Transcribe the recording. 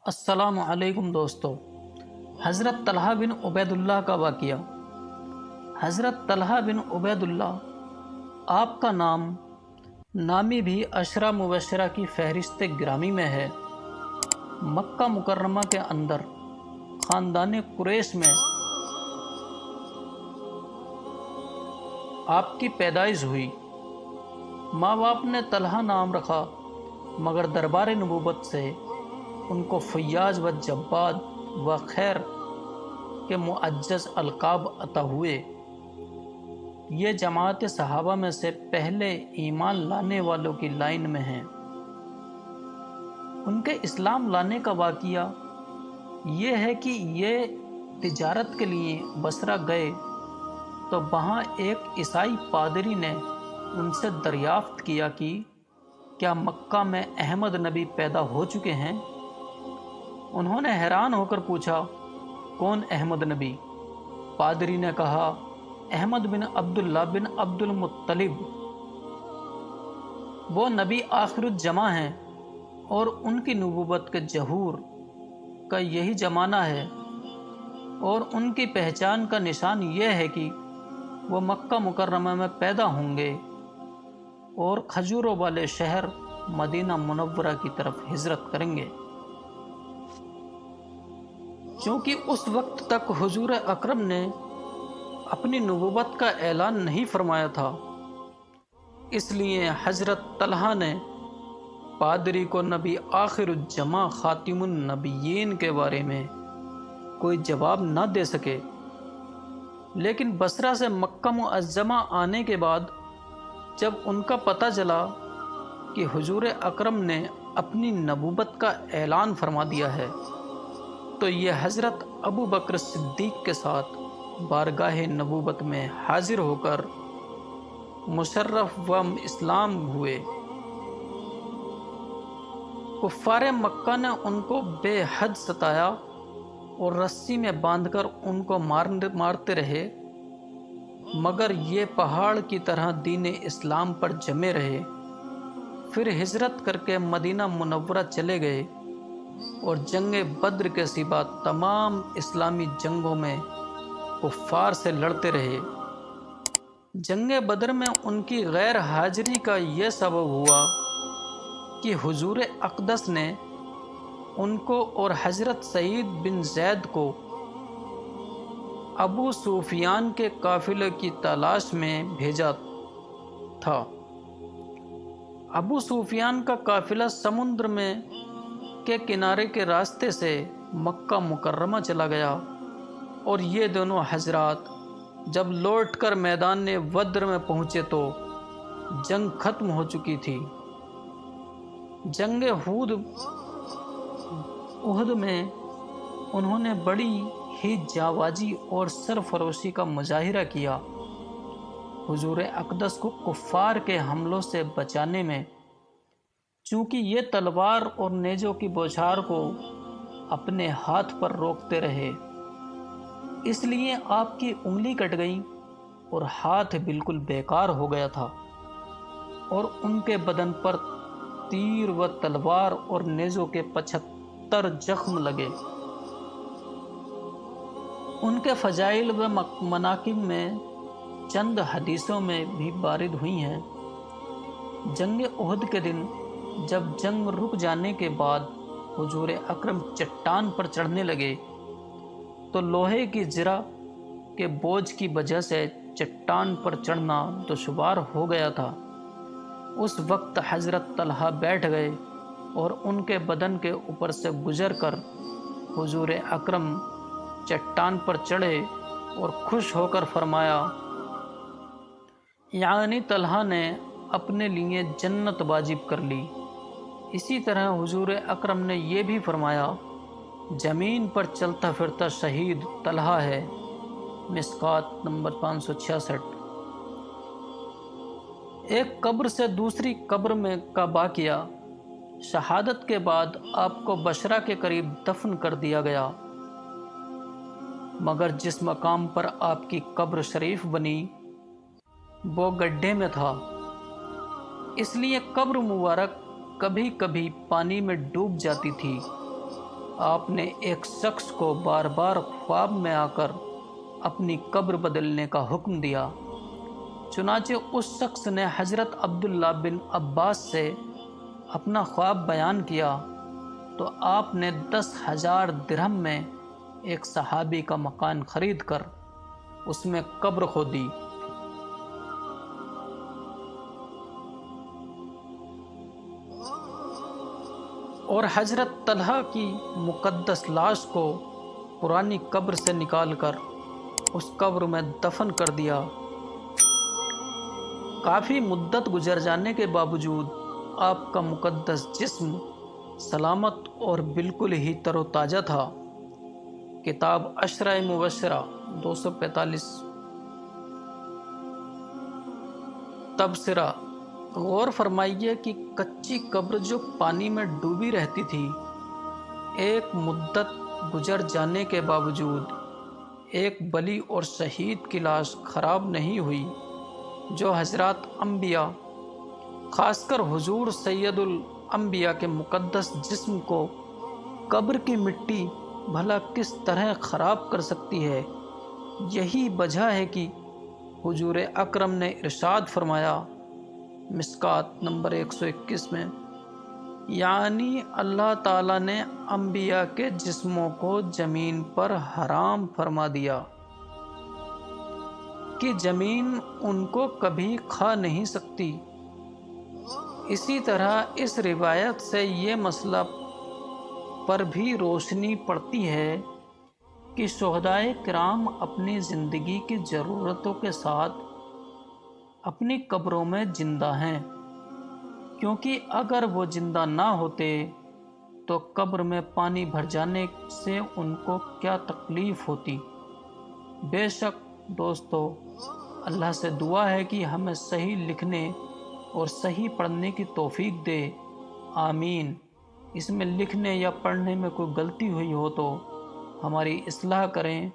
अस्सलाम वालेकुम दोस्तों। हज़रत तलहा बिन उबैदुल्लाह का वाक़िया। हज़रत तलहा बिन उबैदुल्लाह आपका नामी भी अशरा मुबशरा की फ़हरिस्त गिरामी में है। मक्का मुकर्रमा के अंदर ख़ानदान कुरैश में आपकी पैदाइश हुई। माँ बाप ने तलहा नाम रखा, मगर दरबार नबूवत से उनको फैयाज व जब्बाद व खैर के मुअज्जज़ अलकाब अता हुए। ये जमात सहाबा में से पहले ईमान लाने वालों की लाइन में हैं। उनके इस्लाम लाने का वाक़िया ये है कि ये तिजारत के लिए बसरा गए तो वहाँ एक ईसाई पादरी ने उनसे दरियाफ्त किया कि क्या मक्का में अहमद नबी पैदा हो चुके हैं। उन्होंने हैरान होकर पूछा, कौन अहमद नबी? पादरी ने कहा, अहमद बिन अब्दुल्ला बिन अब्दुल मुत्तलिब। वो नबी आखिरुज्जमा हैं और उनकी नबूवत के जहूर का यही ज़माना है, और उनकी पहचान का निशान यह है कि वो मक्का मुकर्रमा में पैदा होंगे और खजूरों वाले शहर मदीना मुनव्वरा की तरफ हिजरत करेंगे। क्योंकि उस वक्त तक हुजूर अकरम ने अपनी नबूवत का ऐलान नहीं फरमाया था, इसलिए हज़रत तलहा ने पादरी को नबी आखिरुज्जमा खातिमुन नबिय्यीन के बारे में कोई जवाब न दे सके। लेकिन बसरा से मक्का मुअज्जमा आने के बाद जब उनका पता चला कि हुजूर अकरम ने अपनी नबूवत का ऐलान फरमा दिया है, तो ये हज़रत अबू बकर सिद्दीक़ के साथ बारगाह नबूवत में हाजिर होकर मुशर्रफ व इस्लाम हुए। कुफ़ार मक्का ने उनको बेहद सताया और रस्सी में बांधकर उनको मारते रहे, मगर ये पहाड़ की तरह दीन इस्लाम पर जमे रहे। फिर हिजरत करके मदीना मुनव्वरा चले गए और जंग बद्र के सिवा तमाम इस्लामी जंगों में कुफ़ार से लड़ते रहे। जंग बद्र में उनकी गैर हाजिरी का ये सबब हुआ कि हुजूर अक़दस ने उनको और हज़रत सईद बिन ज़ैद को अबू सुफियान के काफ़िले की तलाश में भेजा था। अबू सुफियान का काफ़िला समुद्र में के किनारे के रास्ते से मक्का मुकर्रमा चला गया, और ये दोनों हजरात जब लौटकर मैदान बद्र में पहुँचे तो जंग ख़त्म हो चुकी थी। जंग उहद में उन्होंने बड़ी ही जावाजी और सरफरोशी का मुजाहिरा किया। हुजूर अक़दस को कुफ़ार के हमलों से बचाने में चूँकि ये तलवार और नेज़ों की बौछार को अपने हाथ पर रोकते रहे, इसलिए आपकी उंगली कट गई और हाथ बिल्कुल बेकार हो गया था, और उनके बदन पर तीर व तलवार और नेज़ों के 75 जख्म लगे। उनके फ़जाइल व मनाकिब में चंद हदीसों में भी वारिद हुई हैं। जंग उहद के दिन जब जंग रुक जाने के बाद हुजूर अकरम चट्टान पर चढ़ने लगे तो लोहे की ज़रा के बोझ की वजह से चट्टान पर चढ़ना दुश्वार हो गया था। उस वक्त हज़रत तलहा बैठ गए और उनके बदन के ऊपर से गुजर कर हुजूर अकरम चट्टान पर चढ़े और खुश होकर फरमाया, यानी तलहा ने अपने लिए जन्नत वाजिब कर ली। इसी तरह हुजूर अकरम ने यह भी फरमाया, ज़मीन पर चलता फिरता शहीद तलहा है। मिस्कात नंबर 566। एक कब्र से दूसरी कब्र में का वाक़िया। शहादत के बाद आपको बशरा के करीब दफन कर दिया गया, मगर जिस मकाम पर आपकी कब्र शरीफ बनी वो गड्ढे में था, इसलिए कब्र मुबारक कभी कभी पानी में डूब जाती थी। آپ نے ایک شخص کو بار بار خواب میں آ کر اپنی قبر بدلنے کا حکم دیا۔ چنانچہ اس شخص نے حضرت عبداللہ بن عباس سے اپنا خواب بیان کیا تو آپ نے 10,000 درہم میں ایک صحابی کا مکان خرید کر اس میں قبر کھودی۔ اور حضرت طلحہ کی مقدس لاش کو پرانی قبر سے نکال کر اس قبر میں دفن کر دیا۔ کافی مدت گزر جانے کے باوجود آپ کا مقدس جسم سلامت اور بالکل ہی تر و تازہ تھا۔ کتاب عشرہ مبشرہ 245۔ تبصرہ: غور فرمائیے کہ کچی قبر جو پانی میں ڈوبی رہتی تھی، ایک مدت گزر جانے کے باوجود ایک بلی اور شہید کی لاش خراب نہیں ہوئی، جو حضرات انبیاء، خاص کر حضور سید الانبیاء کے مقدس جسم کو قبر کی مٹی بھلا کس طرح خراب کر سکتی ہے؟ یہی وجہ ہے کہ حضور اکرم نے ارشاد فرمایا مشکوٰۃ نمبر 121 میں، یعنی اللہ تعالیٰ نے انبیاء کے جسموں کو زمین پر حرام فرما دیا کہ زمین ان کو کبھی کھا نہیں سکتی۔ اسی طرح اس روایت سے یہ مسئلہ پر بھی روشنی پڑتی ہے کہ شہدائے کرام اپنی زندگی کی ضرورتوں کے ساتھ اپنی قبروں میں زندہ ہیں، کیونکہ اگر وہ زندہ نہ ہوتے تو قبر میں پانی بھر جانے سے ان کو کیا تکلیف ہوتی۔ بے شک دوستو، اللہ سے دعا ہے کہ ہمیں صحیح لکھنے اور صحیح پڑھنے کی توفیق دے، آمین۔ اس میں لکھنے یا پڑھنے میں کوئی غلطی ہوئی ہو تو ہماری اصلاح کریں۔